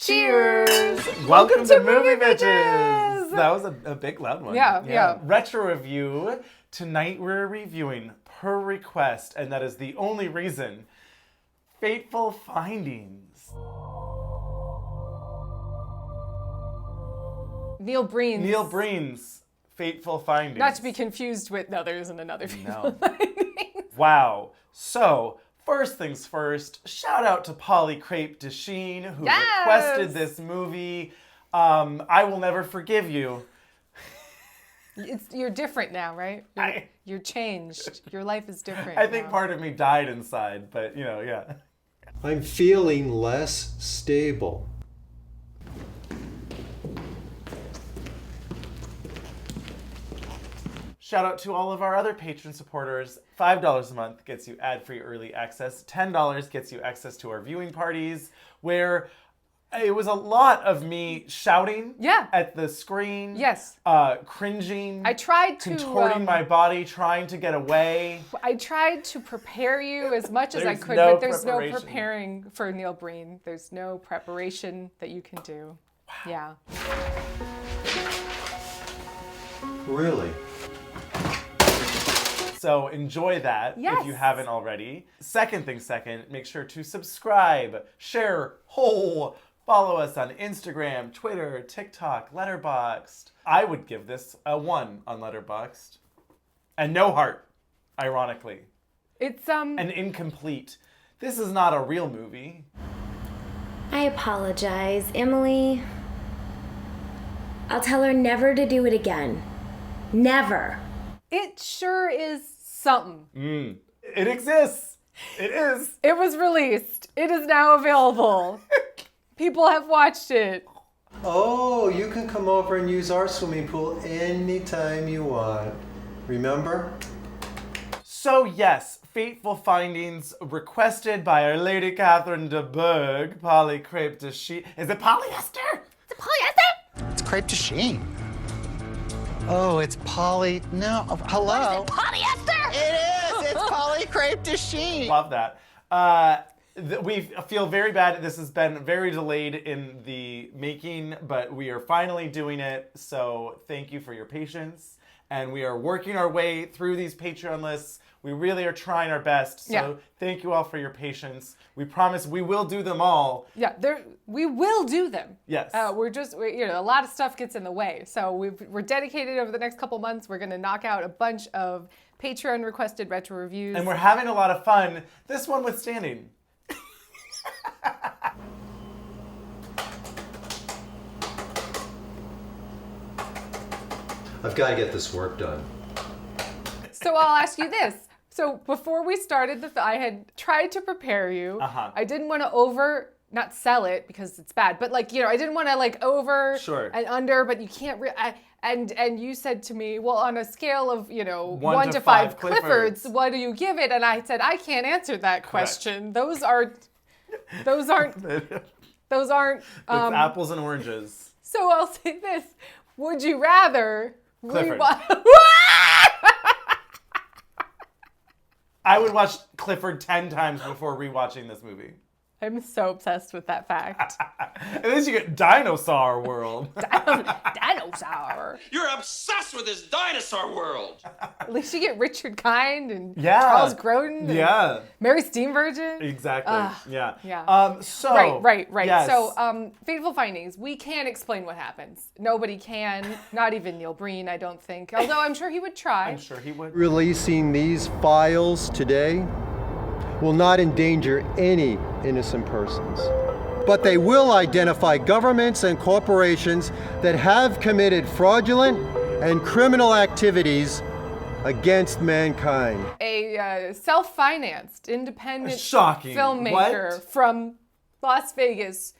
Cheers! Welcome to MovieBitches! That was a big loud one. Yeah. Retro review. Tonight we're reviewing, per request, and that is the only reason, Fateful Findings. Neil Breen's Fateful Findings. Not to be confused with, no, there isn't another Fateful Findings. Wow. So, first things first, shout out to Polly Crepe Desheen, who requested this movie. I will never forgive you. You're different now, right? You're changed. Your life is different I think now. part of me died inside, but yeah. I'm feeling less stable. Shout out to all of our other patron supporters. $5 a month gets you ad-free early access. $10 gets you access to our viewing parties, where it was a lot of me shouting at the screen. Yes. Cringing. I tried to... contorting my body, trying to get away. I tried to prepare you as much as I could, no but there's no preparation. preparing for Neil Breen. There's no preparation that you can do. Wow. Yeah. Really? So enjoy that if you haven't already. Second, make sure to subscribe, share, follow us on Instagram, Twitter, TikTok, Letterboxd. I would give this a 1 on Letterboxd. And no heart, ironically. It's An incomplete. This is not a real movie. I apologize, Emily. I'll tell her never to do it again. Never. It sure is something. It exists. It is. It was released. It is now available. People have watched it. Oh, you can come over and use our swimming pool anytime you want. Remember? So yes, Fateful Findings, requested by Our Lady Catherine de Bourgh, Polly Crepe Desheen. Is it polyester? Is it polyester? It's crepe de sheen. Oh, it's poly. No, hello. What is it, polyester? It is. It's poly crepe de sheen. Love that. We feel very bad. This has been very delayed in the making, but we are finally doing it. So thank you for your patience. And we are working our way through these Patreon lists. We really are trying our best. So thank you all for your patience. We promise we will do them all. Yeah, we will do them. Yes. A lot of stuff gets in the way. So we're dedicated over the next couple months. We're going to knock out a bunch of Patreon requested retro reviews. And we're having a lot of fun. This one withstanding. I've got to get this work done. So I'll ask you this. So before we started, I had tried to prepare you. I didn't want to not sell it because it's bad, but I didn't want to over and under, but you can't. And you said to me, well, on a scale of 1 to 5 Cliffords, what do you give it? And I said, I can't answer that question. Those aren't. It's apples and oranges. So I'll say this: would you rather? Clifford. I would watch Clifford 10 times before rewatching this movie. I'm so obsessed with that fact. At least you get Dinosaur World. Dinosaur. You're obsessed with this dinosaur world. At least you get Richard Kind and Charles Grodin and Mary Steenburgen. Exactly. Yeah. Right. Yes. So, Fateful Findings. We can't explain what happens. Nobody can. Not even Neil Breen, I don't think. Although I'm sure he would try. I'm sure he would. Releasing these files today will not endanger any innocent persons, but they will identify governments and corporations that have committed fraudulent and criminal activities against mankind. A self-financed, independent Shocking. filmmaker from Las Vegas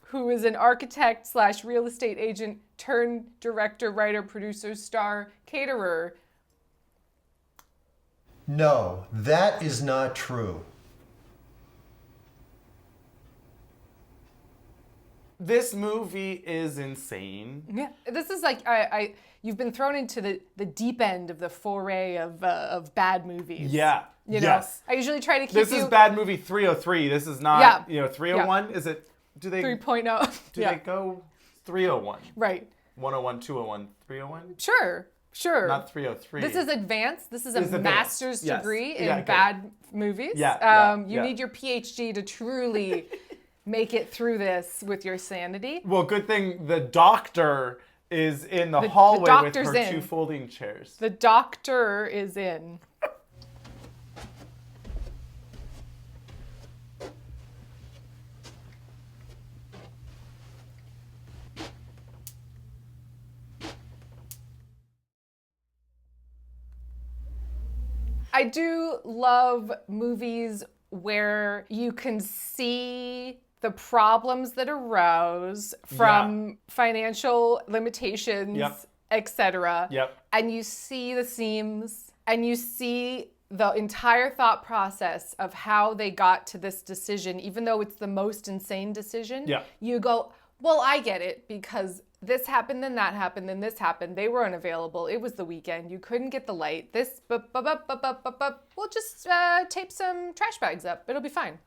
who is an architect / real estate agent turned director, writer, producer, star, caterer. No, that is not true. This movie is insane. Yeah, this is you've been thrown into the deep end of the foray of bad movies. Yeah. You know? Yes. I usually try to keep This is bad movie 303. This is not, 301, is it? do they 3.0. do they go 301? Right. 101, 201, 301? Sure. Not 303. This is advanced. This is a master's degree in bad movies. You need your PhD to truly make it through this with your sanity. Well, good thing the doctor is in the hallway with her 2 folding chairs. The doctor is in. I do love movies where you can see the problems that arose from financial limitations, etc. And you see the seams, and you see the entire thought process of how they got to this decision, even though it's the most insane decision. You go, well, I get it, because this happened, then that happened, then this happened. They were unavailable. It was the weekend. You couldn't get the light. We'll just tape some trash bags up. It'll be fine.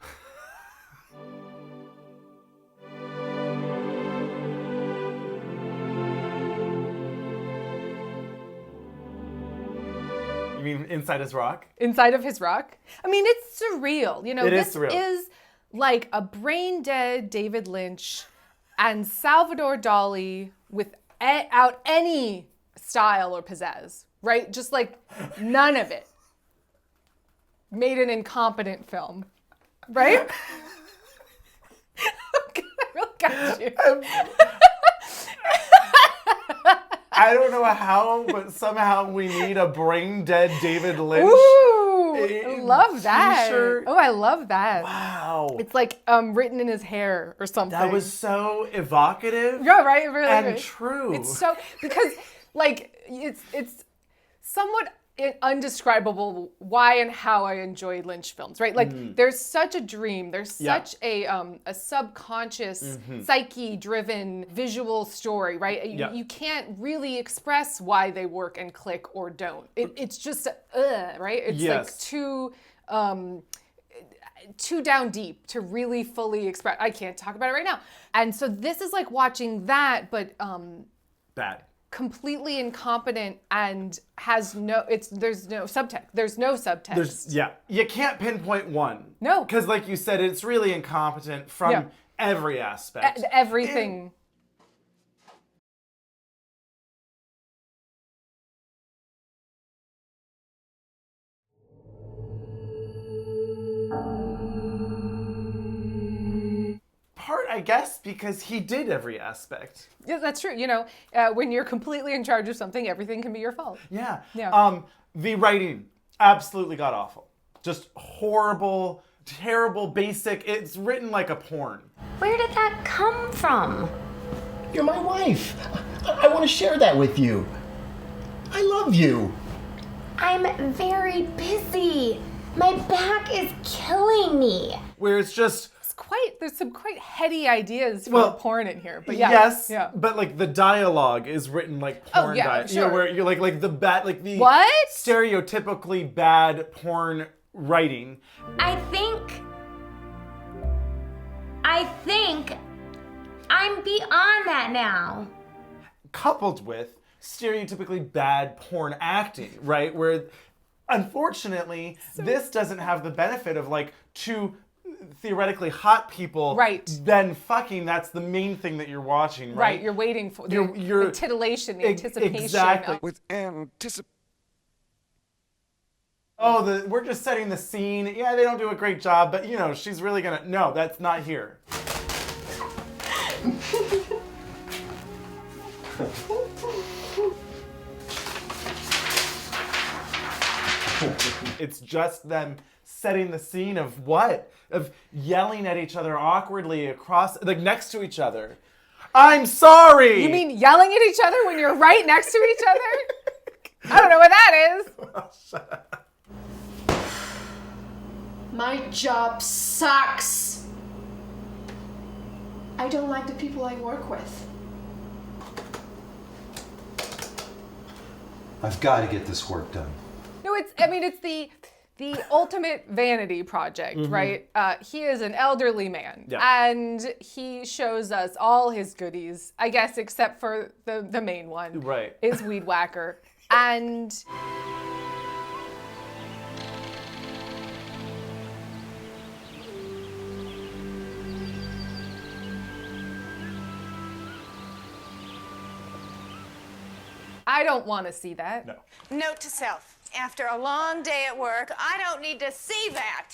You mean Inside His Rock? Inside of His Rock? I mean, it's surreal. You know, this is like a brain-dead David Lynch and Salvador Dali without any style or pizzazz, right? Just like none of it. Made an incompetent film, right? I really got you. I don't know how, but somehow we need a brain-dead David Lynch. Ooh, I love that. T-shirt. Oh, I love that. Wow. It's like written in his hair or something. That was so evocative. Yeah, right, really. And true. It's so, because like it's somewhat undescribable why and how I enjoy Lynch films, right? Like there's such a dream, there's such a subconscious, psyche-driven visual story, right? You can't really express why they work and click or don't. It's just right? It's like too down deep to really fully express. I can't talk about it right now. And so this is like watching that, but bad. Completely incompetent and there's no subtext. There's no subtext. You can't pinpoint one. No. Because like you said, it's really incompetent from every aspect. Everything. Part, I guess, because he did every aspect. Yeah, that's true. You know, when you're completely in charge of something, everything can be your fault. Yeah. Yeah. The writing, absolutely god awful. Just horrible, terrible, basic. It's written like a porn. Where did that come from? You're my wife. I want to share that with you. I love you. I'm very busy. My back is killing me. Where it's just... There's some quite heady ideas for porn in here, but yes, but like the dialogue is written like porn dialogue. Sure. You know, where you're like the the what? Stereotypically bad porn writing. I think I'm beyond that now. Coupled with stereotypically bad porn acting, right? Where unfortunately this doesn't have the benefit of like two theoretically hot people then fucking. That's the main thing that you're watching, right? You're waiting for the titillation, the anticipation. Exactly. With anticipation. Oh, we're just setting the scene. Yeah, they don't do a great job, but you know, she's really gonna... No, that's not here. It's just them setting the scene of what? Of yelling at each other awkwardly across, like next to each other. I'm sorry! You mean yelling at each other when you're right next to each other? I don't know what that is. Well, shut up. My job sucks. I don't like the people I work with. I've got to get this work done. No, it's the ultimate vanity project, right? He is an elderly man, Yeah. and he shows us all his goodies, I guess, except for the main one, Right. is Weed Whacker. And I don't want to see that. No. Note to self. After a long day at work, I don't need to see that.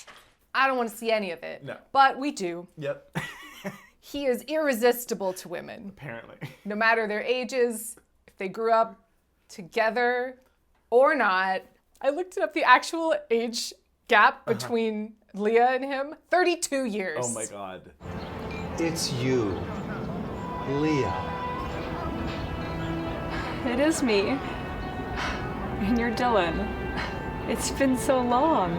I don't want to see any of it. No. But we do. Yep. He is irresistible to women, Apparently. no matter their ages, if they grew up together or not. I looked up the actual age gap between Leah and him. 32 years. Oh my God. It's you, Leah. It is me. And you're Dylan. It's been so long.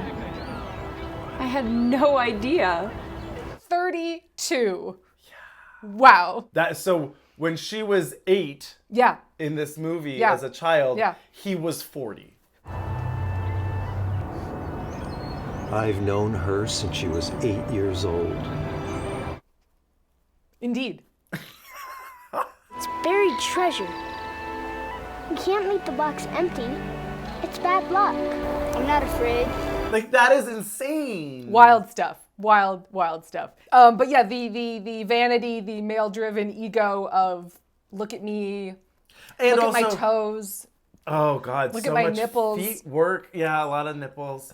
I had no idea. 32. Yeah. Wow. So when she was 8 Yeah. in this movie Yeah. as a child, Yeah. he was 40. I've known her since she was 8 years old. Indeed. It's buried treasure. You can't leave the box empty. It's bad luck. I'm not afraid. Like, that is insane. Wild stuff. Wild stuff. But yeah, the vanity, the male-driven ego of look at me, And look also, at my toes, oh God, look so at my much nipples. feet work. Yeah, a lot of nipples.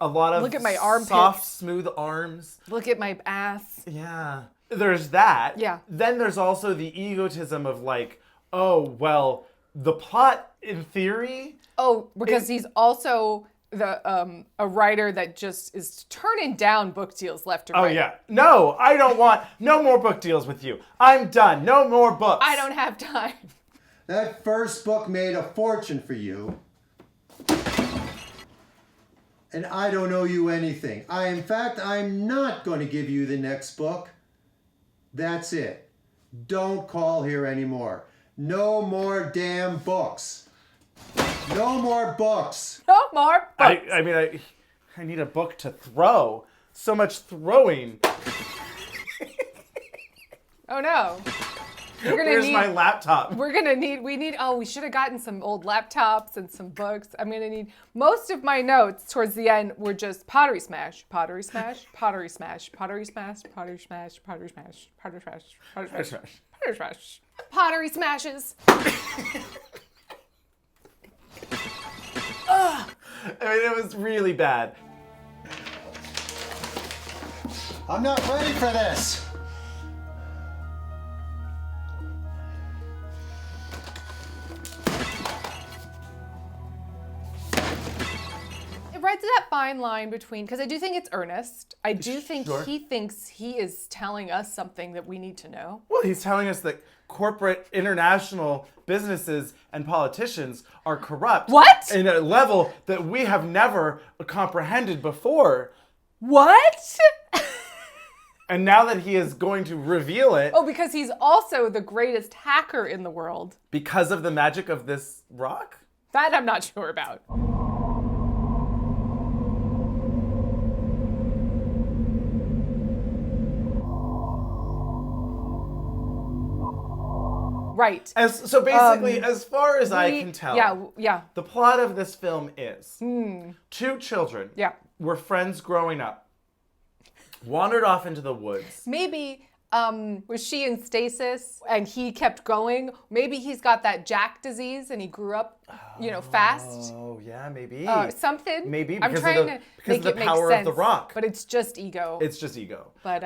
A lot of Look at my armpits. soft, smooth arms. look at my ass. Yeah. There's that. Yeah. Then there's also the egotism of like, oh, well, the plot in theory. Oh, because he's also a writer that just is turning down book deals left and Oh right. yeah. No, I don't want no more book deals with you. I'm done. No more books. I don't have time. That first book made a fortune for you. And I don't owe you anything. In fact, I'm not going to give you the next book. That's it. Don't call here anymore. No more damn books. No more books. No more books. I mean, I need a book to throw. So much throwing. Oh no. Where's my laptop? We should have gotten some old laptops and some books. I'm gonna need, most of my notes towards the end were just pottery smash, pottery smash, pottery smash, pottery smash, pottery smash, pottery smash, pottery smash, pottery smash, pottery smash, pottery smashes. I mean, it was really bad. I'm not ready for this. It rides that fine line between, because I do think it's earnest. I do think Sure. he thinks he is telling us something that we need to know. Well, he's telling us that corporate international businesses and politicians are corrupt. What? In a level that we have never comprehended before. What? And now that he is going to reveal it Oh, because he's also the greatest hacker in the world. because of the magic of this rock? That I'm not sure about. Right. So basically, as far as I can tell, Yeah. the plot of this film is two children Yeah. were friends growing up, wandered off into the woods. Maybe was she in stasis and he kept going? Maybe he's got that Jack disease and he grew up, fast. Oh, yeah, maybe. Something. Maybe I'm because trying of to because make of the it make power sense, of the rock. but it's just ego. It's just ego. But,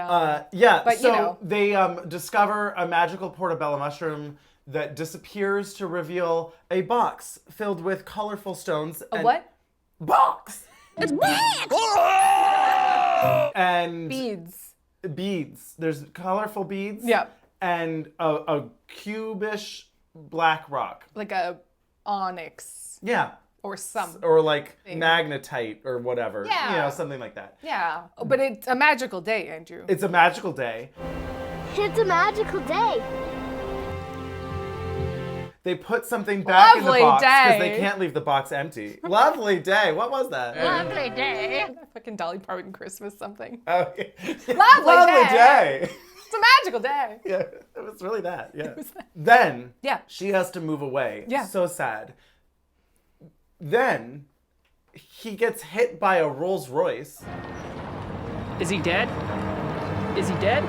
so they discover a magical portobello mushroom that disappears to reveal a box filled with colorful stones. A what? Box! It's big! And Beads. There's colorful beads. Yeah. And a cubish black rock. Like a onyx Yeah. or some. Or like magnetite or whatever. Yeah. Something like that. Yeah. But it's a magical day, Andrew. It's a magical day. It's a magical day. They put something back in the Lovely box because day. they can't leave the box empty. Lovely day. What was that? Lovely day. Fucking Dolly Parton Christmas something. Oh, yeah. Lovely day. It's a magical day. Yeah, it was really that. Yeah. Then Yeah. she has to move away. Yeah. So sad. Then he gets hit by a Rolls Royce. Is he dead? Is he dead?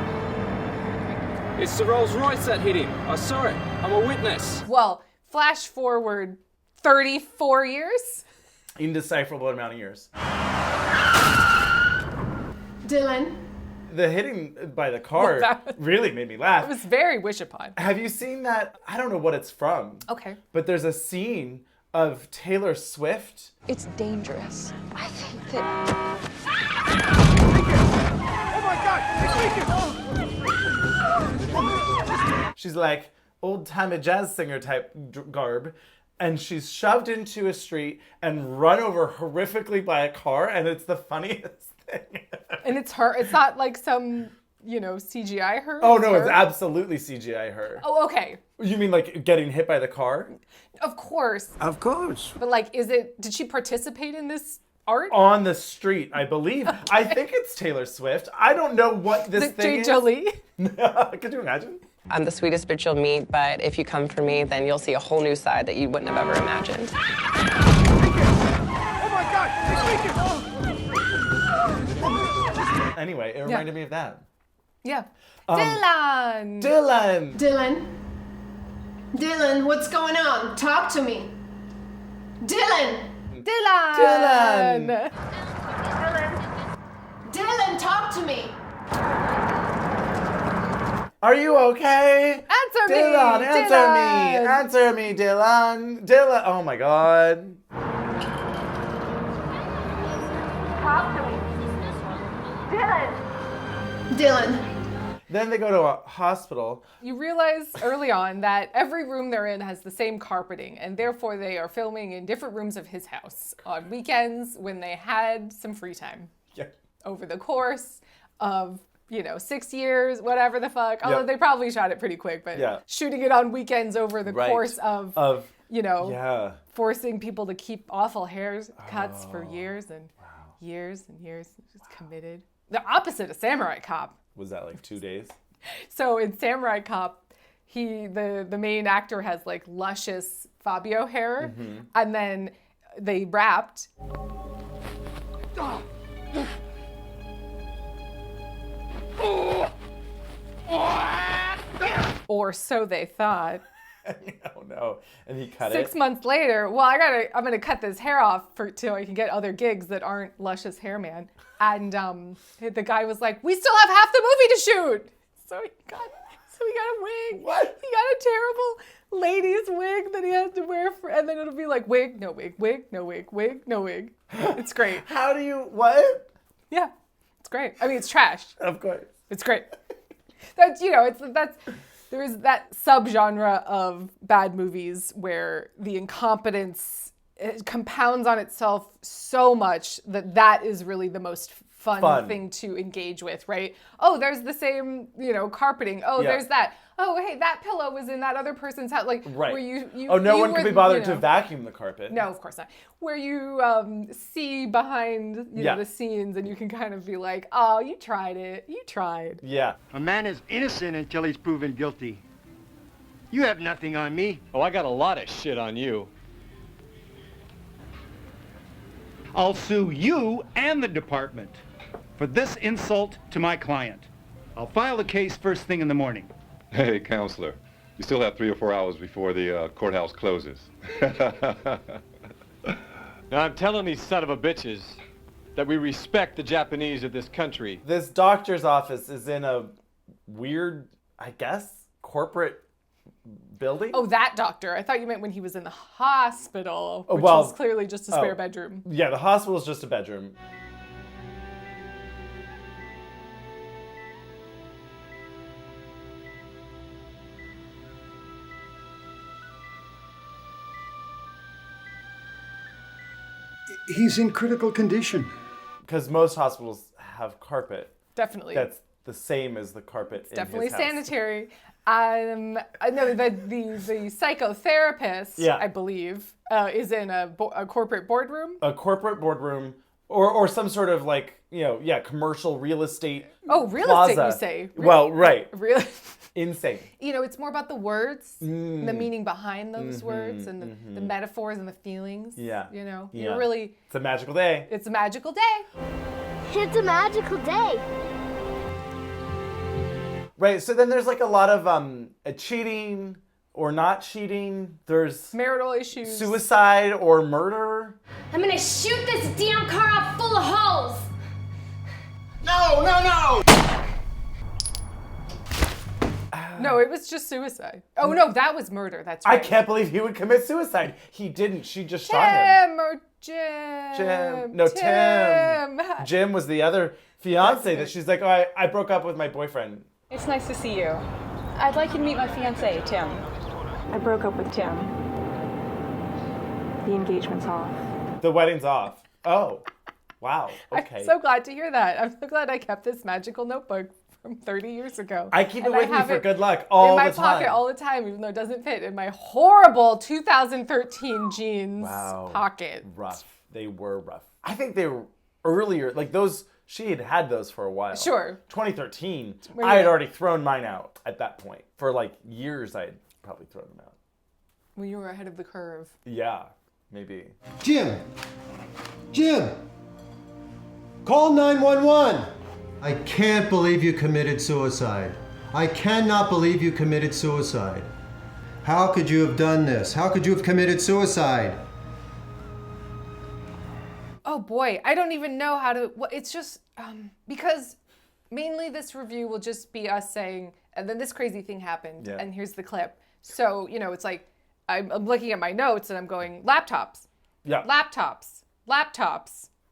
It's the Rolls Royce that hit him. I saw it. I'm a witness. Well, flash forward 34 years. Indecipherable amount of years. Dylan. The hitting by the car really made me laugh. It was very wish upon. Have you seen that? I don't know what it's from. Okay. But there's a scene of Taylor Swift. It's dangerous. I think that... She's like old-timey jazz singer type garb, and she's shoved into a street and run over horrifically by a car, and it's the funniest thing. And it's her. It's not like some, CGI her. Oh no, it's absolutely CGI her. Oh, okay. You mean like getting hit by the car? Of course. Of course. But like, did she participate in this art? On the street, I believe. Okay. I think it's Taylor Swift. I don't know what this thing is. Jolie? Could you imagine? I'm the sweetest bitch you'll meet, but if you come for me, then you'll see a whole new side that you wouldn't have ever imagined. Oh my God! Anyway, it reminded me of that. Yeah. Dylan! Dylan, what's going on? Talk to me. Dylan! Dylan! Dylan, talk to me. Are you okay? Answer me! Dylan, answer me! Answer me, Dylan! Dylan! Oh my God. Talk to me. Dylan. Then they go to a hospital. You realize early on that every room they're in has the same carpeting, and therefore they are filming in different rooms of his house on weekends when they had some free time. Yeah. Over the course of 6 years, whatever the fuck. Although they probably shot it pretty quick, but shooting it on weekends over the course of forcing people to keep awful haircuts for years and years and years. Just committed. The opposite of Samurai Cop. Was that like 2 days? So in Samurai Cop, the main actor has like luscious Fabio hair, and then they rapped. Or so they thought. Oh no! And he cut 6 months later, well, I'm gonna cut this hair off till I can get other gigs that aren't luscious hair man. And the guy was like, "We still have half the movie to shoot." So he got a wig. What? He got a terrible ladies wig that he has to wear and then it'll be like wig, no wig, wig, no wig, wig, no wig. It's great. How do you what? Yeah, it's great. I mean, it's trash. Of course. It's great. There is that subgenre of bad movies where the incompetence compounds on itself so much that is really the most fun thing to engage with, right? Oh, there's the same, carpeting. Oh, there's that. Oh, hey, that pillow was in that other person's house. Like, where you no one could be bothered to vacuum the carpet. No, of course not. Where you see behind the scenes and you can kind of be like, oh, you tried it. You tried. Yeah. A man is innocent until he's proven guilty. You have nothing on me. Oh, I got a lot of shit on you. I'll sue you and the department for this insult to my client. I'll file the case first thing in the morning. Hey, counselor, you still have 3 or 4 hours before the courthouse closes. Now, I'm telling these son of a bitches that we respect the Japanese of this country. This doctor's office is in a weird, I guess, corporate building. Oh, that doctor. I thought you meant when he was in the hospital, which was clearly just a spare bedroom. Yeah, the hospital is just a bedroom. He's in critical condition. Because most hospitals have carpet. Definitely. That's the same as the carpet It's in definitely his house. sanitary. No, the psychotherapist, I believe, is in a corporate boardroom. A corporate boardroom, or some sort of commercial real estate. Oh, real plaza. estate, you say? Well, right. Real. Insane. It's more about the words, the meaning behind those words, and the metaphors and the feelings. Yeah. You're really. It's a magical day. It's a magical day. It's a magical day. Right, so then there's like a lot of cheating or not cheating. There's marital issues. Suicide or murder. I'm gonna shoot this damn car out full of holes! No! No, it was just suicide. Oh no, that was murder. That's right. I can't believe he would commit suicide. He didn't. She just shot him. Jim. No, Tim. Jim was the other fiance that she's like, oh, I broke up with my boyfriend. It's nice to see you. I'd like you to meet my fiancé, Tim. I broke up with Tim. The engagement's off. The wedding's off. Oh, wow. Okay. I'm so glad to hear that. I'm so glad I kept this magical notebook from 30 years ago. I keep it with me for good luck all the time. In my pocket all the time, even though it doesn't fit in my horrible 2013 jeans pocket. Rough. They were rough. I think they were earlier, like those. She had those for a while. Sure. 2013, I had already thrown mine out at that point. For like years, I had probably thrown them out. Well, you were ahead of the curve. Yeah, maybe. Jim! Call 911! I can't believe you committed suicide. I cannot believe you committed suicide. How could you have done this? How could you have committed suicide? Oh boy, I don't even know how to. Well, it's just because mainly this review will just be us saying, and then this crazy thing happened, and here's the clip. So it's like I'm looking at my notes and I'm going laptops, laptops.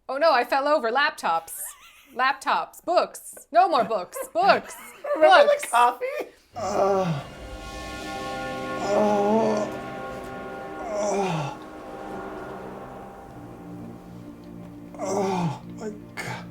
Oh no, I fell over. Laptops, books. No more books. Books. Remember the coffee? Oh my God.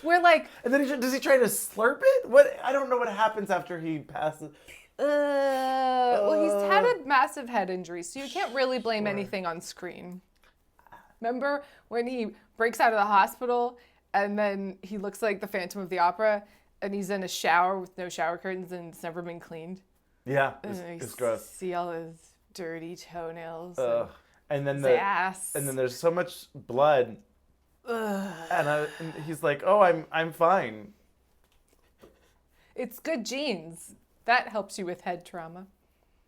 We're like, and then does he try to slurp it? What? I don't know what happens after he passes. Well, he's had a massive head injury, so you can't really blame anything on screen. Remember when he breaks out of the hospital and then he looks like the Phantom of the Opera and he's in a shower with no shower curtains and it's never been cleaned? Yeah, it's gross. See all those dirty toenails. And then ass. And then there's so much blood. And he's like, "Oh, I'm fine." It's good genes. That helps you with head trauma.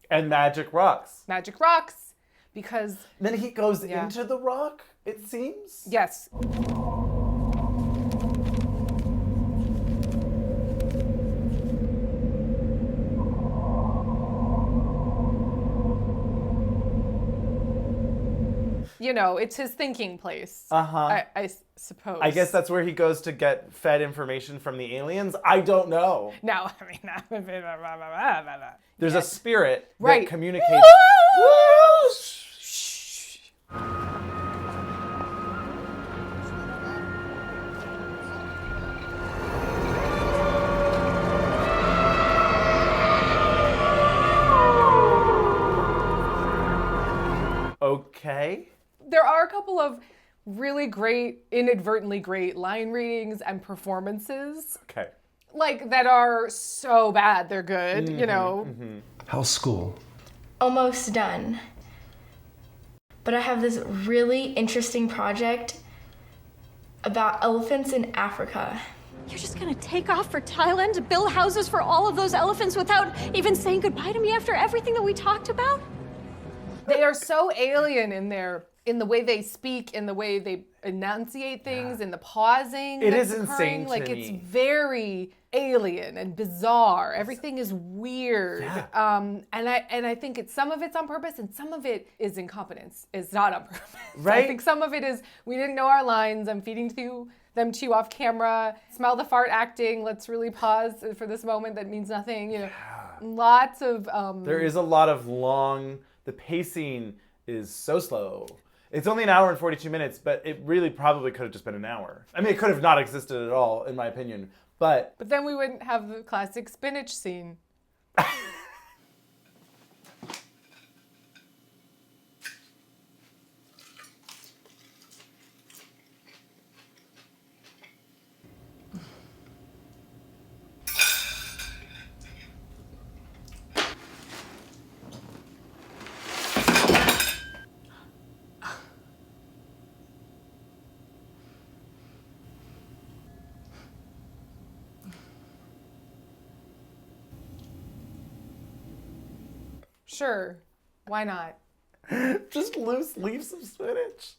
And magic rocks. Magic rocks, because then he goes into the rock. It seems. Yes. It's his thinking place. I suppose. I guess that's where he goes to get fed information from the aliens. I don't know. No, there's a spirit that communicates. Okay. There are a couple of really great, inadvertently great line readings and performances. Okay. Like, that are so bad they're good, Mm-hmm. How's school? Almost done. But I have this really interesting project about elephants in Africa. You're just gonna take off for Thailand to build houses for all of those elephants without even saying goodbye to me after everything that we talked about? They are so alien in the way they speak, in the way they enunciate things, in the pausing. It that's is occurring. insane to Like me. it's very alien and bizarre. Everything is weird. And I think some of it's on purpose and some of it is incompetence. It's not on purpose. Right? I think some of it is we didn't know our lines. I'm feeding them to you off camera. Smell the fart acting. Let's really pause for this moment that means nothing. You know, lots of. There is a lot of the pacing is so slow. It's only an hour and 42 minutes, but it really probably could have just been an hour. I mean, it could have not existed at all, in my opinion. But then we wouldn't have the classic spinach scene. Sure, why not? Just loose leaves of spinach.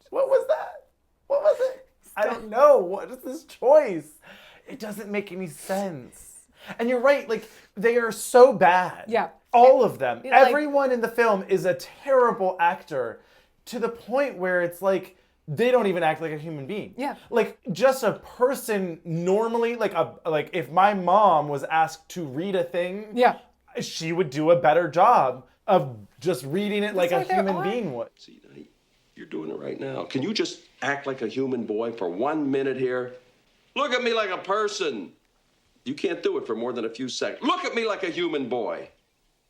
What was that? What was it? I don't know. What is this choice? It doesn't make any sense. And you're right, like, they are so bad. Yeah. All of them. Everyone in the film is a terrible actor to the point where it's like, they don't even act like a human being. Yeah. Like, just a person normally, like if my mom was asked to read a thing, she would do a better job of just reading it like a human being would. See, you're doing it right now. Can you just act like a human boy for 1 minute here? Look at me like a person. You can't do it for more than a few seconds. Look at me like a human boy.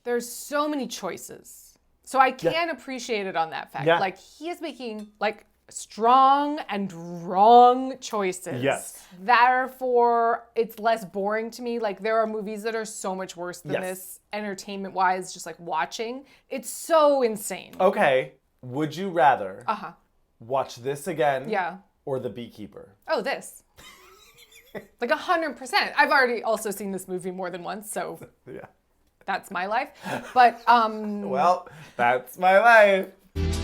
There's so many choices. So I can appreciate it on that fact. Yeah. Like, he is making, like, strong and wrong choices. Yes. Therefore, it's less boring to me. Like, there are movies that are so much worse than this, entertainment-wise, just like watching. It's so insane. Okay, would you rather Uh-huh. watch this again Yeah. or The Beekeeper? Oh, this. Like 100%. I've already also seen this movie more than once, so that's my life. But, Well, that's my life.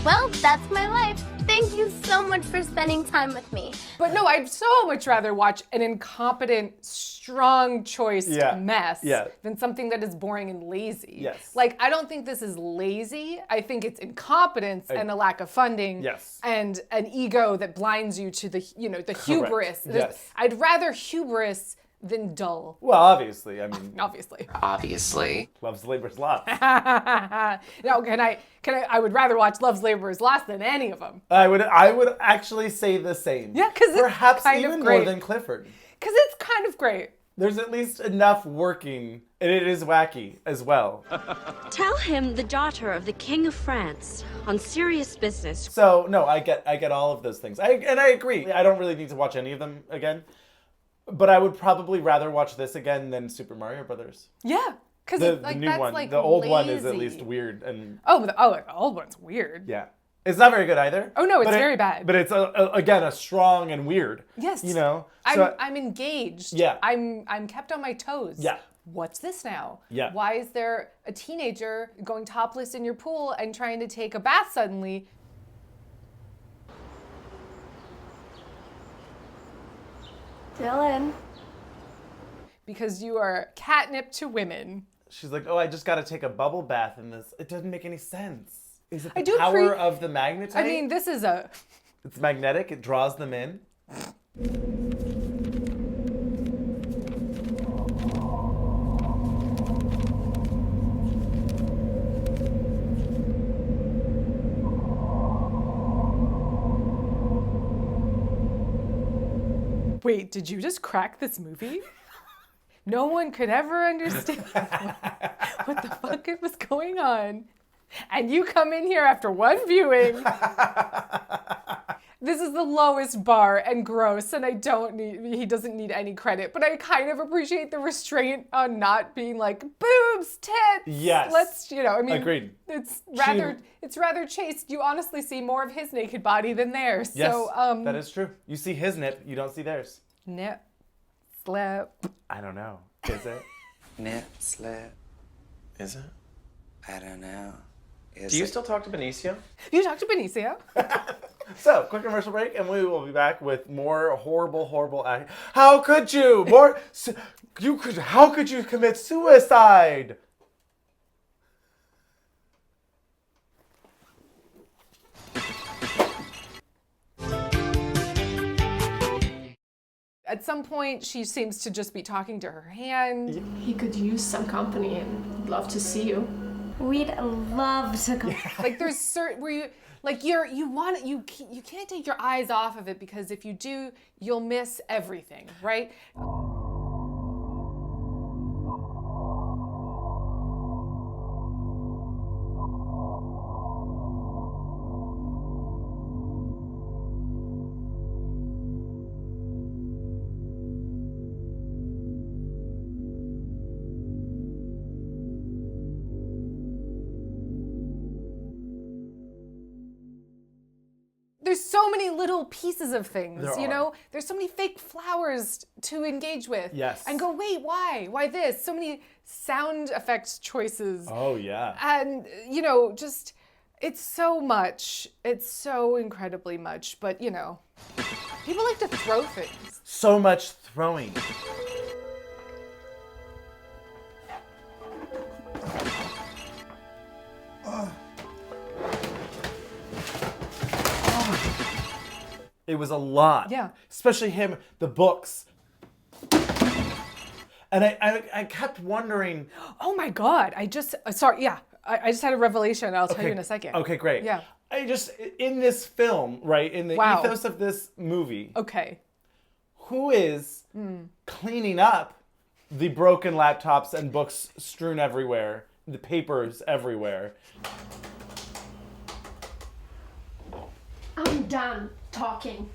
Well, that's my life. Thank you so much for spending time with me. But no, I'd so much rather watch an incompetent, strong choice mess than something that is boring and lazy. Yes. Like, I don't think this is lazy. I think it's incompetence and a lack of funding. Yes. And an ego that blinds you to the hubris. Yes. I'd rather hubris than dull. Well, obviously, I mean. Obviously. Obviously. Love's Labor's Lost. No, I would rather watch Love's Labor's Lost than any of them. I would actually say the same. Yeah, because it's perhaps kind even of great. more than Clifford. Because it's kind of great. There's at least enough working, and it is wacky as well. Tell him the daughter of the King of France on serious business. So no, I get all of those things. I agree. I don't really need to watch any of them again. But I would probably rather watch this again than Super Mario Brothers. Yeah, because the new that's one. like The old one is at lazy. least weird and. The old one's weird. Yeah, it's not very good either. Oh no, it's but very bad. But it's again a strong and weird. Yes. You know. So, I'm engaged. Yeah. I'm kept on my toes. Yeah. What's this now? Yeah. Why is there a teenager going topless in your pool and trying to take a bath suddenly? Dylan. Because you are catnip to women. She's like, oh, I just got to take a bubble bath in this. It doesn't make any sense. Is it I the do power of the magnetite? I mean, this is a... It's magnetic. It draws them in. Wait, did you just crack this movie? No one could ever understand what the fuck was going on. And you come in here after one viewing. This is the lowest bar and gross, and he doesn't need any credit, but I kind of appreciate the restraint on not being like, boobs, tits. Yes. Let's, I mean. Agreed. It's rather chaste. You honestly see more of his naked body than theirs. Yes, So, that is true. You see his nip, you don't see theirs. Nip. slip. I don't know. Is it? Nip slip. Is it? I don't know. Do you still talk to Benicio? You talk to Benicio. So, quick commercial break, and we will be back with more horrible act. How could you? How could you commit suicide? At some point, she seems to just be talking to her hand. He could use some company and love to see you. We'd love to come. Like there's certain where you can't take your eyes off of it, because if you do, you'll miss everything, right? There's so many little pieces of things, you know? There's so many fake flowers to engage with. Yes. And go, wait, why? Why this? So many sound effects choices. Oh, yeah. And, you know, just, it's so much. It's so incredibly much. But, you know, people like to throw things. So much throwing. It was a lot. Yeah. Especially him, the books. And I kept wondering. Oh my God. I just had a revelation. I'll tell you in a second. Okay, great. Yeah. In this film, right, in the ethos of this movie. Okay. Who is cleaning up the broken laptops and books strewn everywhere, the papers everywhere? I'm done talking.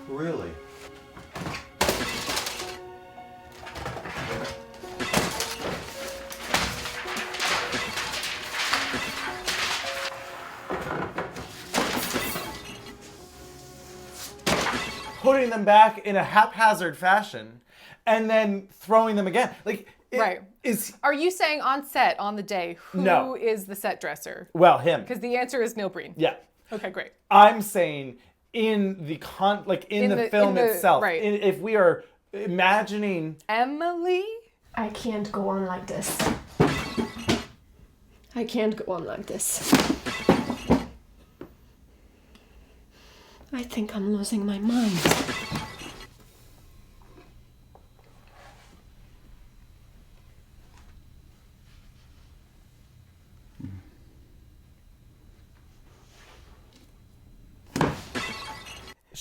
Really? Putting them back in a haphazard fashion and then throwing them again. Right. Are you saying on set, on the day, who is the set dresser? Well, him. Because the answer is Neil Breen. Yeah. Okay, great. I'm saying in the film itself. Right. If we are imagining Emily? I can't go on like this. I can't go on like this. I think I'm losing my mind.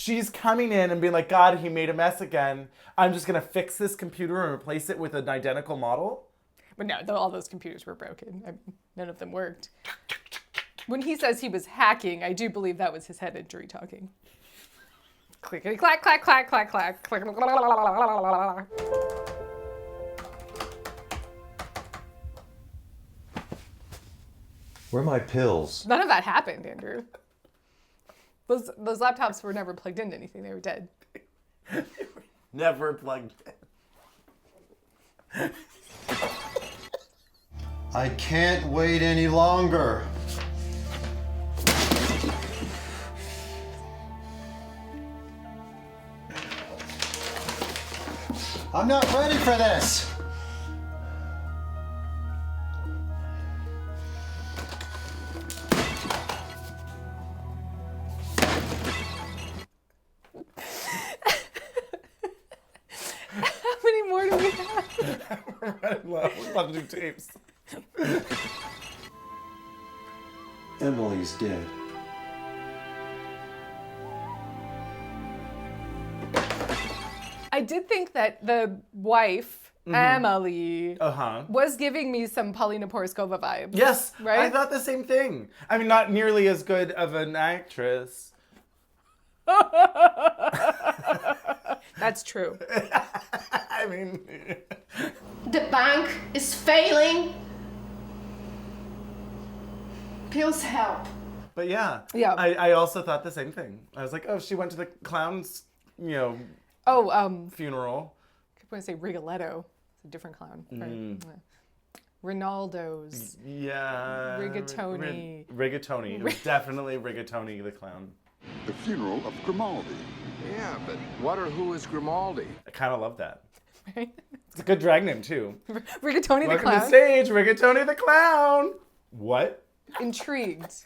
she's coming in and being like, God, he made a mess again. I'm just going to fix this computer and replace it with an identical model. But no, all those computers were broken. None of them worked. When he says he was hacking, I do believe that was his head injury talking. Clickety clack, clack, clack, clack, clack, clack. Where are my pills? None of that happened, Andrew. Those laptops were never plugged into anything. They were dead. Never plugged in. I can't wait any longer. I'm not ready for this. How many more do we have? We're running low. We're about to do tapes. Emily's dead. I did think that the wife, Emily, was giving me some Paulina Poroskova vibes. Yes, right? I thought the same thing. I mean, not nearly as good of an actress. That's true. I mean... The bank is failing. Pills help. But yeah, Yeah. I also thought the same thing. I was like, oh, she went to the clown's funeral. I keep wanting to say Rigoletto. It's a different clown. Ronaldo's. Yeah. Rigatoni. Rigatoni. It was definitely Rigatoni the clown. The funeral of Grimaldi. Yeah, but what or who is Grimaldi? I kind of love that. Right? It's a good drag name, too. Rigatoni the Welcome clown. to the stage, Rigatoni the clown. What? Intrigued.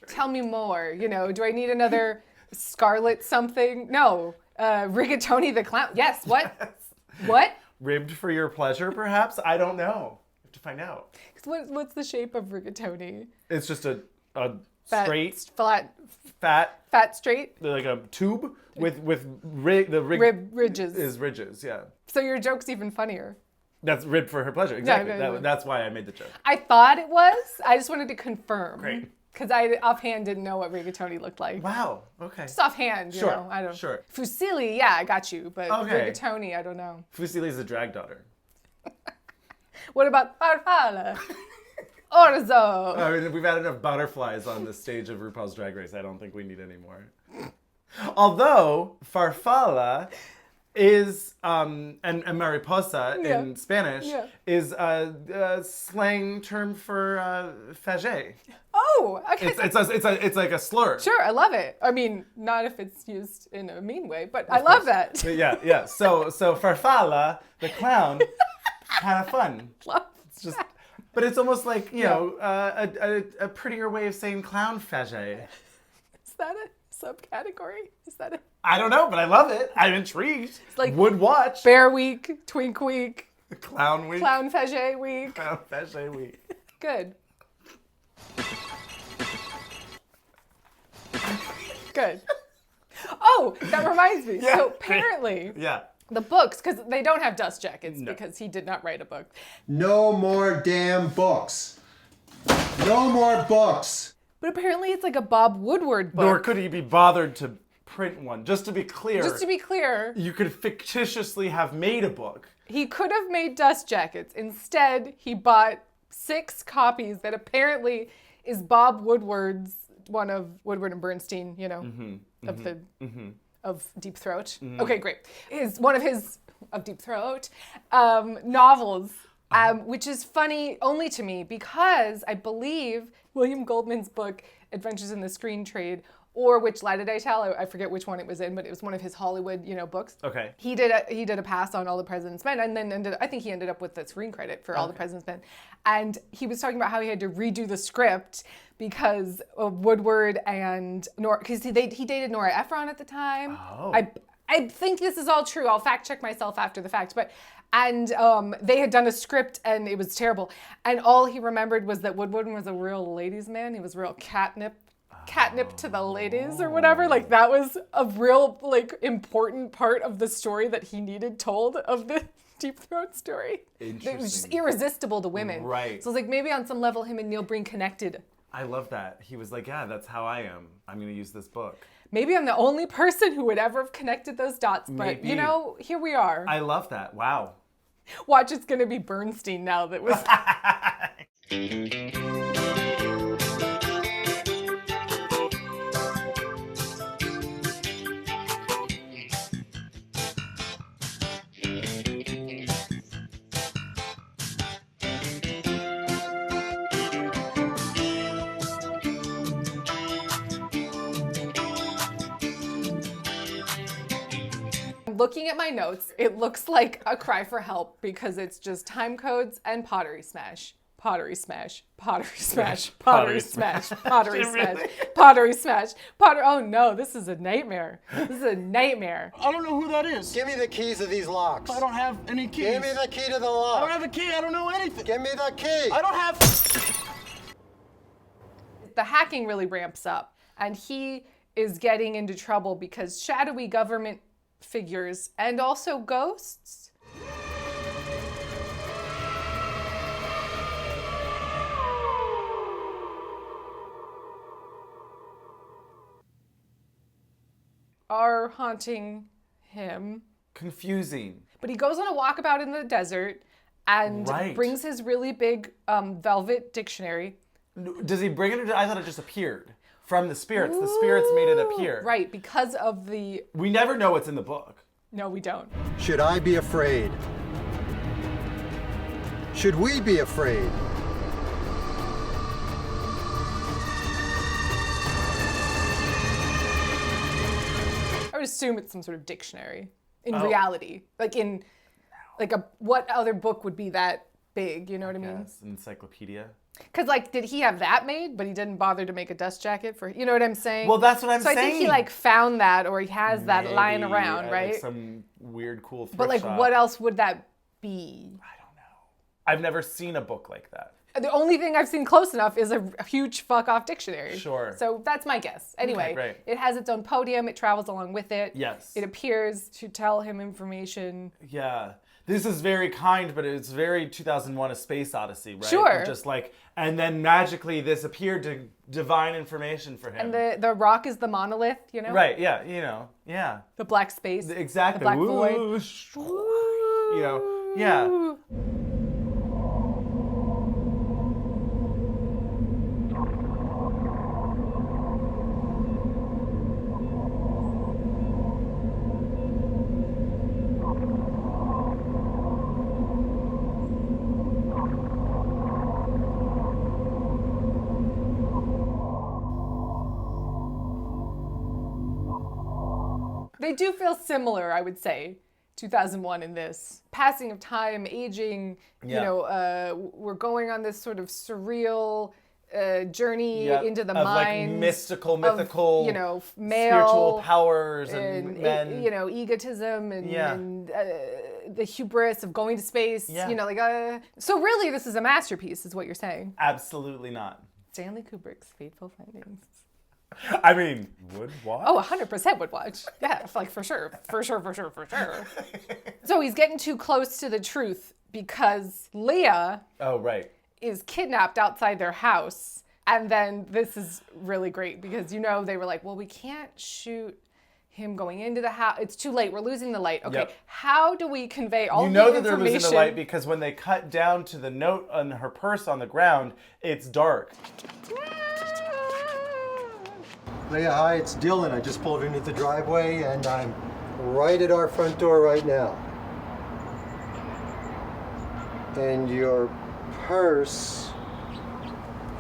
Tell me more. Do I need another Scarlet something? No. Rigatoni the clown. Yes. What? What? Ribbed for your pleasure, perhaps? I don't know. I have to find out. What's the shape of rigatoni? It's just a Fat, straight, fat, straight, like a tube with ridges. Is ridges, yeah. So your joke's even funnier. That's ribbed for her pleasure. Exactly. Yeah. That's why I made the joke. I thought it was. I just wanted to confirm. Great. Because I offhand didn't know what rigatoni looked like. Wow. Okay. Just offhand, sure. I don't. Sure. Fusilli, yeah, I got you, but okay. Rigatoni, I don't know. Fusilli's the drag daughter. What about Farfalla? Orzo. I mean, we've had enough butterflies on the stage of RuPaul's Drag Race. I don't think we need any more. Although Farfalla is and mariposa in Spanish is a slang term for fagé. Oh, okay. It's like a slur. Sure, I love it. I mean, not if it's used in a mean way, but I love that. Yeah. So Farfalla, the clown, kind of fun. It's just, but it's almost like a prettier way of saying clown fagé. Is that a subcategory? Is that a? I don't know, but I love it. I'm intrigued. It's like would watch. Bear Week, Twink Week, Clown Week, Clown Fagé Week. Clown Fagé Week. Good. Good. Oh, that reminds me. So apparently, the books, because they don't have dust jackets because he did not write a book. No more damn books. No more books. But apparently it's like a Bob Woodward book. Nor could he be bothered to print one. Just to be clear. You could fictitiously have made a book. He could have made dust jackets. Instead, he bought 6 copies that apparently is Bob Woodward's, one of Woodward and Bernstein, of Deep Throat. Mm-hmm. Okay, great. One of his of Deep Throat novels, which is funny only to me because I believe William Goldman's book, Adventures in the Screen Trade, or Which Lie Did I Tell? I forget which one it was in, but it was one of his Hollywood, books. Okay. He did a pass on All the President's Men, and then I think he ended up with the screen credit for All the President's Men. And he was talking about how he had to redo the script because of Woodward and Nora, because he dated Nora Ephron at the time. Oh. I think this is all true. I'll fact check myself after the fact, and they had done a script and it was terrible. And all he remembered was that Woodward was a real ladies' man. He was real catnip to the ladies or whatever. Like that was a real important part of the story that he needed told of the Deep Throat story. It was just irresistible to women. Right. So it's like maybe on some level him and Neil Breen connected. I love that. He was like, yeah, that's how I am. I'm going to use this book. Maybe I'm the only person who would ever have connected those dots, but Maybe. Here we are. I love that. Wow. Watch, it's going to be Bernstein now that was... Looking at my notes, it looks like a cry for help because it's just time codes and pottery smash. Pottery smash, pottery smash, pottery smash, pottery smash, pottery smash, pottery. Oh no, this is a nightmare. This is a nightmare. I don't know who that is. Give me the keys of these locks. I don't have any keys. Give me the key to the lock. I don't have a key. I don't know anything. Give me the key. I don't have... The hacking really ramps up, and he is getting into trouble because shadowy government figures and also ghosts are haunting him. Confusing. But he goes on a walkabout in the desert and brings his really big velvet dictionary. Does he bring it? I thought it just appeared. from the spirits. The spirits made it appear. Right, because of the... We never know what's in the book. No, we don't. Should I be afraid? Should we be afraid? I would assume it's some sort of dictionary in reality. What other book would be that big? You know what I mean? Yes, an encyclopedia. Because, did he have that made, but he didn't bother to make a dust jacket for... You know what I'm saying? Well, that's what I'm saying. So I think he, found that, or he has that lying around, right? Some weird, cool thrift But, shop. what else would that be? I don't know. I've never seen a book like that. The only thing I've seen close enough is a huge fuck-off dictionary. Sure. So that's my guess. Anyway, great. It has its own podium. It travels along with it. Yes. It appears to tell him information. Yeah. This is very kind, but it's very 2001: A Space Odyssey, right? Sure. Just and then magically this appeared to divine information for him. And the rock is the monolith, you know? Right, yeah, yeah. The black space. Exactly. The black void. Yeah. They do feel similar, I would say, 2001 in this. Passing of time, aging, we're going on this sort of surreal journey into the mind. Mystical, mythical, male spiritual powers and men. Egotism and the hubris of going to space. Yeah. So really this is a masterpiece, is what you're saying. Absolutely not. Stanley Kubrick's Fateful Findings. I mean, would watch? Oh, 100% would watch. Yeah, for sure. So he's getting too close to the truth because Leah is kidnapped outside their house. And then this is really great because, they were like, well, we can't shoot him going into the house. It's too late. We're losing the light. Okay, How do we convey all the information? That they're losing the light because when they cut down to the note on her purse on the ground, it's dark. Leah, hi, it's Dylan. I just pulled into the driveway and I'm right at our front door right now. And your purse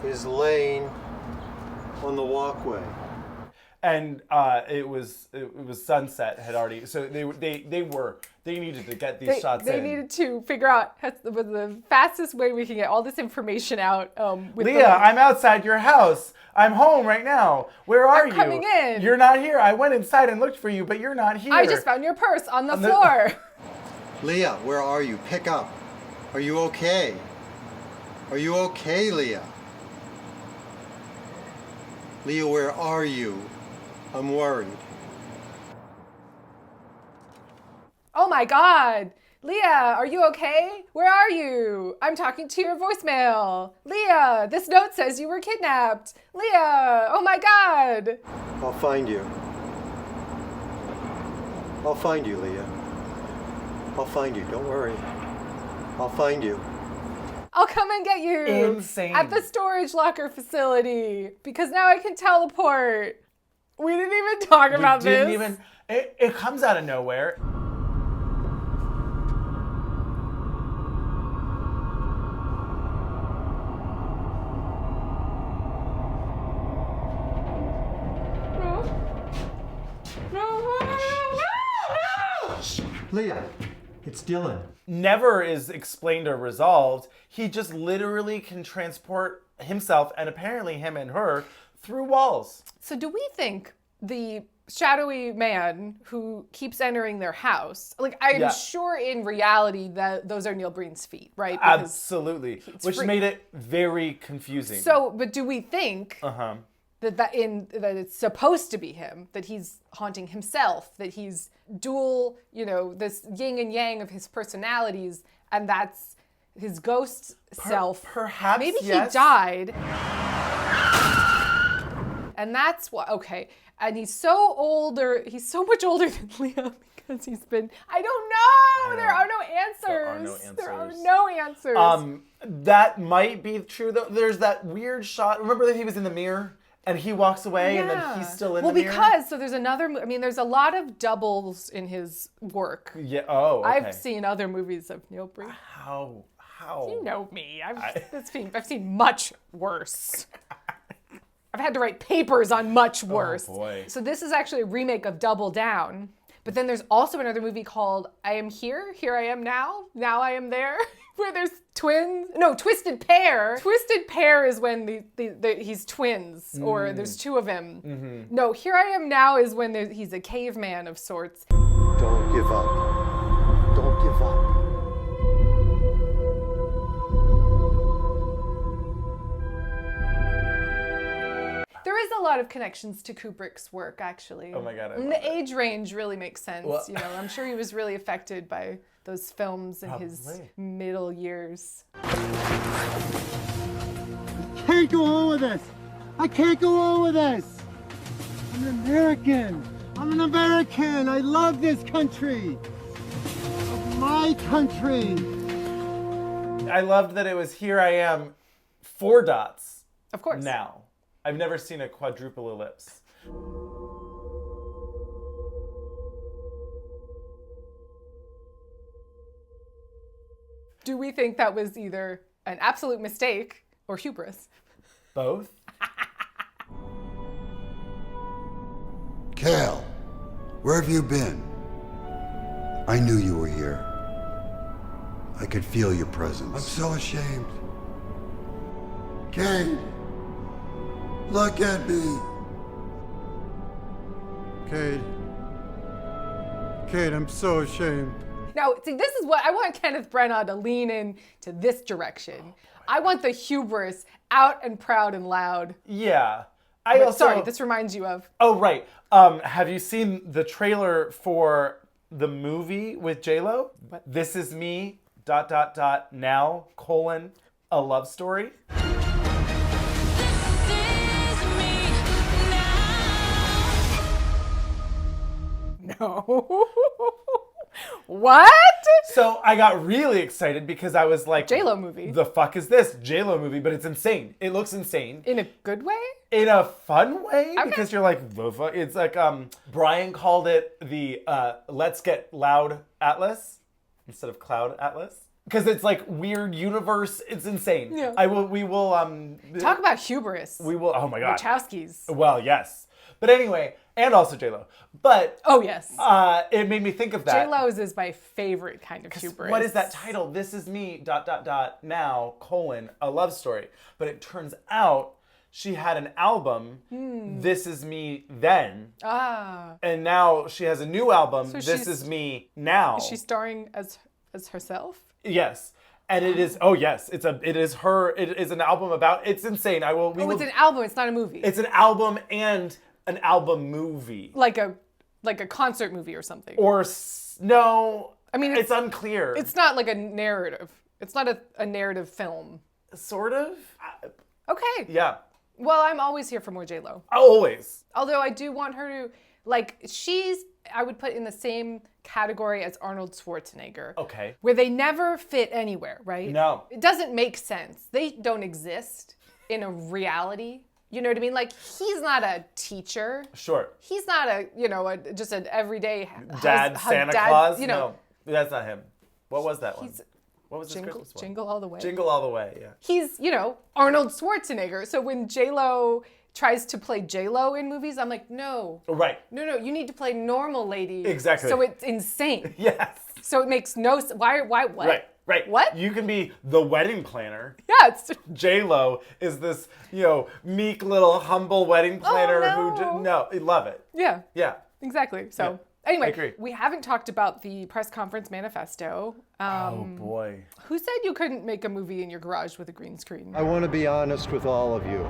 is laying on the walkway. And it was sunset had already, so they needed to get these shots in. They needed to figure out the fastest way we can get all this information out. Leah, I'm outside your house. I'm home right now. Where are you? I'm coming in. You're not here. I went inside and looked for you, but you're not here. I just found your purse on the floor. Leah, where are you? Pick up. Are you okay? Are you okay, Leah? Leah, where are you? I'm worried. Oh my God. Leah, are you okay? Where are you? I'm talking to your voicemail. Leah, this note says you were kidnapped. Leah, oh my God. I'll find you. I'll find you, Leah. I'll find you, don't worry. I'll find you. I'll come and get you. Insane. At the storage locker facility. Because now I can teleport. We didn't even talk about this. It comes out of nowhere. Leah, it's Dylan. Never is explained or resolved. He just literally can transport himself and apparently him and her through walls. So do we think the shadowy man who keeps entering their house, I'm sure in reality that those are Neil Breen's feet, right? Because absolutely. Which made it very confusing. So, but do we think that it's supposed to be him, that he's haunting himself, that he's dual, this yin and yang of his personalities, and that's his ghost self? Perhaps, maybe he died. And that's what, and he's so much older than Leah because he's been, I don't know, there are no answers. That might be true though. There's that weird shot, remember that he was in the mirror? And he walks away, and then he's still in the mirror? Well, because, so there's there's a lot of doubles in his work. Yeah, oh, okay. I've seen other movies of Neil Breen. How? You know me. I've seen much worse. I've had to write papers on much worse. Oh, boy. So this is actually a remake of Double Down. But then there's also another movie called I Am Here, Here I Am Now, Now I Am There, where there's twins. No, Twisted Pair. Twisted Pair is when he's twins, or there's two of him. Mm-hmm. No, Here I Am Now is when he's a caveman of sorts. Don't give up. Don't give up. There is a lot of connections to Kubrick's work, actually. Oh my God, And the age range really makes sense. Well, I'm sure he was really affected by those films in his middle years. I can't go on with this. I can't go on with this. I'm an American. I'm an American. I love this country. My country. I loved that it was Here I Am, 4 dots. Of course. Now. I've never seen a quadruple ellipse. Do we think that was either an absolute mistake or hubris? Both? Cal, where have you been? I knew you were here. I could feel your presence. I'm so ashamed. Kate, look at me. Kate, I'm so ashamed. Now, see, this is what I want Kenneth Branagh to lean in to this direction. I want the hubris out and proud and loud. Yeah. Sorry, this reminds you of. Oh, right. Have you seen the trailer for the movie with J-Lo? What? This Is Me, ... now, a love story. No. What? So I got really excited because I was like, J-Lo movie. The fuck is this? J-Lo movie, but it's insane. It looks insane. In a good way? In a fun way, Okay. because you're like, it's like, Brian called it the Let's Get Loud Atlas instead of Cloud Atlas. Because it's like weird universe. It's insane. Yeah. We will Talk about hubris. We will, oh my God. Wachowskis. Well, yes. But anyway, and also J-Lo. But oh yes, it made me think of that. J-Lo's is my favorite kind of hubris. What is that title? This Is Me, ... now, a love story. But it turns out she had an album, This Is Me Then. Ah. And now she has a new album, So This Is Me Now. Is she starring as herself? Yes. And it is, oh yes, it is an album about, it's insane. It's an album, it's not a movie. It's an album and an album movie. Like a concert movie or something. No, I mean, it's unclear. It's not like a narrative. It's not a narrative film. Sort of? Okay. Yeah. Well, I'm always here for more J-Lo. Always. Although I do want her to, I would put in the same category as Arnold Schwarzenegger. Okay. Where they never fit anywhere, right? No. It doesn't make sense. They don't exist in a reality. You know what I mean? Like, he's not a teacher. Sure. He's not just an everyday Santa Claus? No, that's not him. What was that one? What was Jingle, Christmas one? Jingle All the Way. Jingle All the Way, yeah. He's, Arnold Schwarzenegger. So when J-Lo tries to play J-Lo in movies, I'm like, no. Right. No, you need to play normal lady. Exactly. So it's insane. Yes. So it makes no sense. Why, what? Right. What? You can be the wedding planner. Yeah, it's... J-Lo is this, meek little humble wedding planner I love it. Yeah. Yeah. Exactly. So... Yeah. Anyway, I agree. We haven't talked about the press conference manifesto. Oh, boy. Who said you couldn't make a movie in your garage with a green screen? I want to be honest with all of you.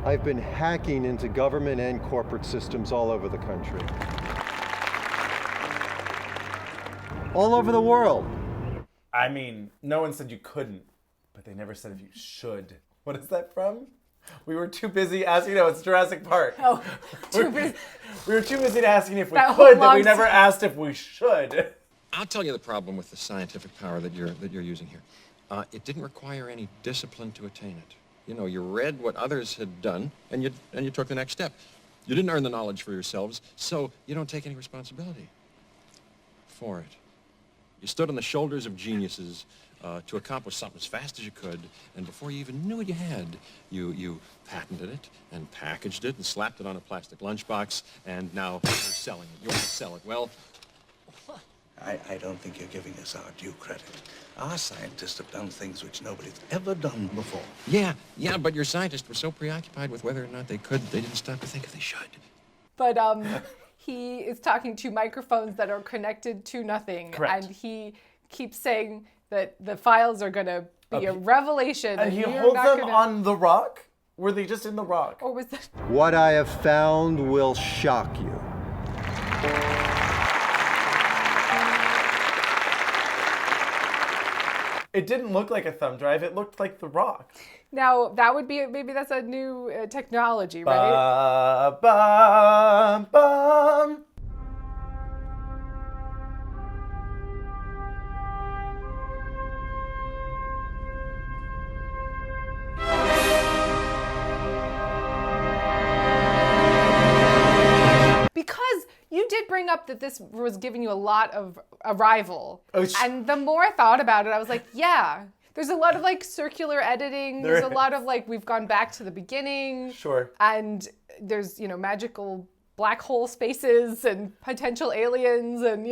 I've been hacking into government and corporate systems all over the country. All over the world. I mean, no one said you couldn't, but they never said if you should. What is that from? We were too busy asking, it's Jurassic Park. Oh, too busy. We were too busy asking if we could that we never asked if we should. I'll tell you the problem with the scientific power that you're using here. It didn't require any discipline to attain it. You know, you read what others had done, and you took the next step. You didn't earn the knowledge for yourselves, so you don't take any responsibility for it. You stood on the shoulders of geniuses to accomplish something as fast as you could, and before you even knew what you had, you patented it and packaged it and slapped it on a plastic lunchbox, and now you're selling it. You want to sell it. Well, I don't think you're giving us our due credit. Our scientists have done things which nobody's ever done before. yeah, but your scientists were so preoccupied with whether or not they could, they didn't stop to think if they should. But he is talking to microphones that are connected to nothing. Correct. And he keeps saying that the files are going to be a revelation. And he you're holds not them gonna... on the rock? Were they just in the rock? Or was that... What I have found will shock you. It didn't look like a thumb drive. It looked like the rock. Now, that would be, maybe that's a new technology, right? Ba-bum-bum. Because you did bring up that this was giving you a lot of Arrival. And the more I thought about it, I was like, yeah. There's a lot of like circular editing. There's a lot of like, we've gone back to the beginning. Sure. And there's, magical black hole spaces and potential aliens and,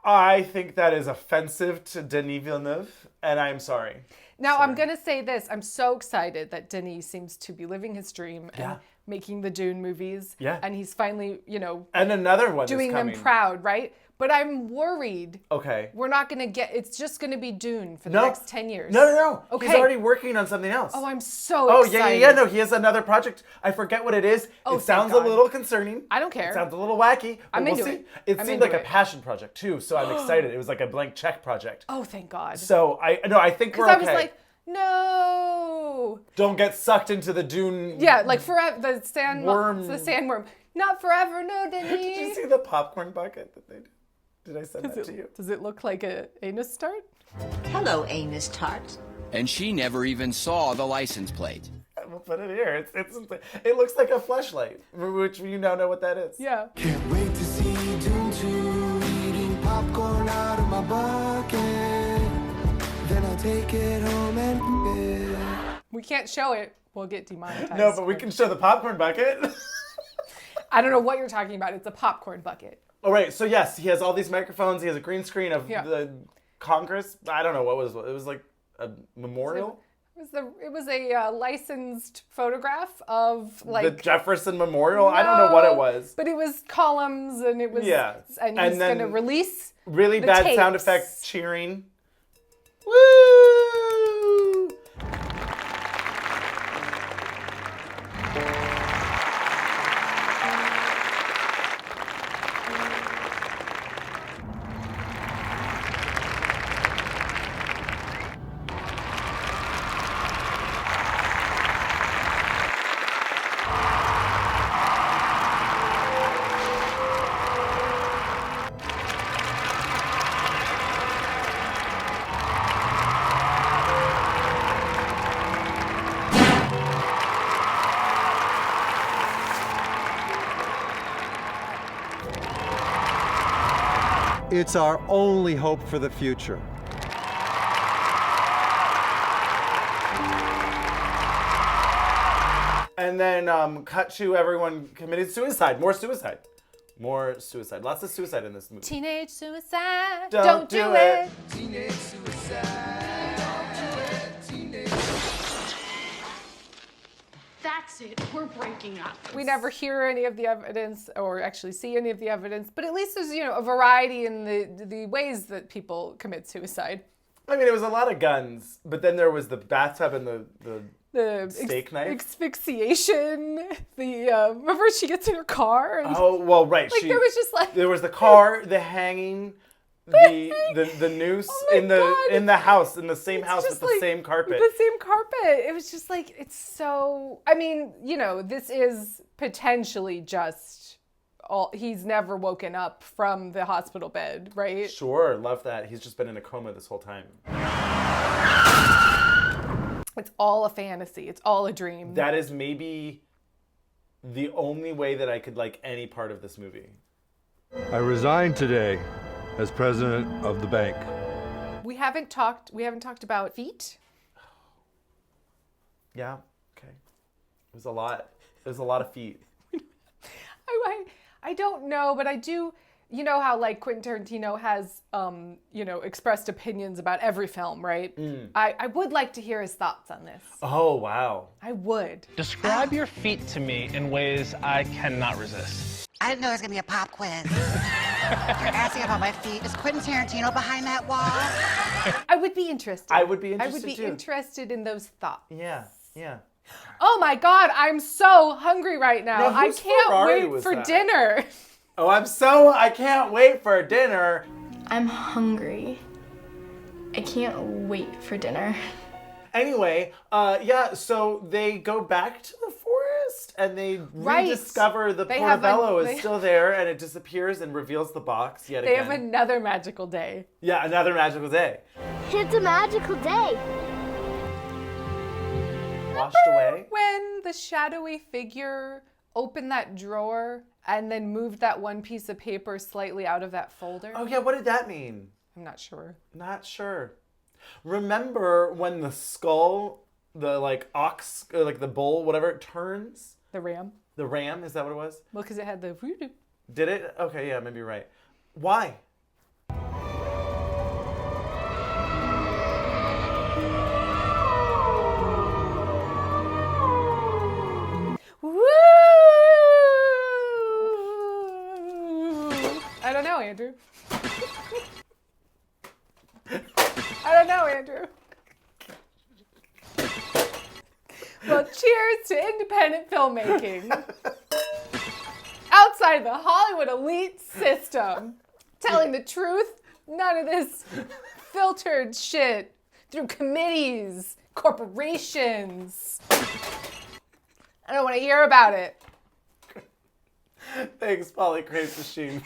I think that is offensive to Denis Villeneuve, and I'm sorry. Now, I'm going to say this. I'm so excited that Denis seems to be living his dream and making the Dune movies. Yeah. And he's finally, And another one doing is them coming. proud, right? But I'm worried. Okay. We're not going to it's just going to be Dune for the next 10 years. No. Okay. He's already working on something else. Oh, I'm so excited. Yeah. No, he has another project. I forget what it is. Oh, it sounds a thank God. little concerning. I don't care. It sounds a little wacky. But I'm we'll into see. it. It I'm seemed into like a it. passion project too, so I'm excited. It was like a blank check project. Oh, thank God. So I think we're okay. Because I was like, no. Don't get sucked into the Dune. Yeah, like forever. The Worm. sandworm. Not forever, no, Denis. Did you see the popcorn bucket that they did? Did I send that to you? Does it look like a anus start? Hello, anus tart. And she never even saw the license plate. We'll put it here. It looks like a fleshlight, which you now know what that is. Yeah. Can't wait to see Dune 2, eating popcorn out of my bucket. Then I take it home and We can't show it. We'll get demonetized. No, but we can show the popcorn bucket. I don't know what you're talking about. It's a popcorn bucket. All right. So yes, he has all these microphones. He has a green screen of the Congress. I don't know what was it. Was like a memorial. It was a licensed photograph of like the Jefferson Memorial. I don't know what it was. But it was columns and it was and he's going to release really the bad tapes. sound effects cheering. Woo! It's our only hope for the future. And then cut to everyone committed suicide. More suicide. Lots of suicide in this movie. Teenage suicide. Don't do it. Teenage suicide. Don't do it. Teenage. That's it. We're breaking up. We never hear any of the evidence or actually see any of the evidence, but at least there's, a variety in the ways that people commit suicide. I mean, it was a lot of guns, but then there was the bathtub and the steak knife. Asphyxiation. Remember she gets in her car? And, oh, well, right. There was just like... There was the car, the hanging, the noose in the house, in the same house with the same carpet. The same carpet. It was just like, it's so... I mean, this is potentially just... he's never woken up from the hospital bed, right? Sure, love that. He's just been in a coma this whole time. It's all a fantasy. It's all a dream. That is maybe the only way that I could like any part of this movie. I resign today as president of the bank. We haven't talked about feet. Yeah. Okay. It was a lot. It was a lot of feet. I don't know, but I do. You know how like Quentin Tarantino has, expressed opinions about every film, right? I would like to hear his thoughts on this. Oh, wow. I would. Describe your feet to me in ways I cannot resist. I didn't know there was going to be a pop quiz. You're asking about my feet. Is Quentin Tarantino behind that wall? I would be interested. I would be interested, I would be too. interested in those thoughts. Yeah, yeah. Oh my God, I'm so hungry right now. Now, I whose can't Ferrari wait was for that? dinner. Oh, I can't wait for dinner. I'm hungry. I can't wait for dinner. Anyway, so they go back to the forest and they rediscover the portobello is still there and it disappears and reveals the box yet They again. have another magical day. Yeah, another magical day. It's a magical day. Washed away. When the shadowy figure opened that drawer and then moved that one piece of paper slightly out of that folder? Oh yeah, what did that mean? I'm not sure. Not sure. Remember when the skull, the like ox, or like the bull, whatever, it turns? The ram. The ram, is that what it was? Well, because it had the voodoo. Did it? Okay, yeah, maybe you're right. Why? I don't know, Andrew. I don't know, Andrew. Well, cheers to independent filmmaking. Outside the Hollywood elite system. Telling the truth, none of this filtered shit through committees, corporations. I don't want to hear about it. Thanks, Polly Craze Machine.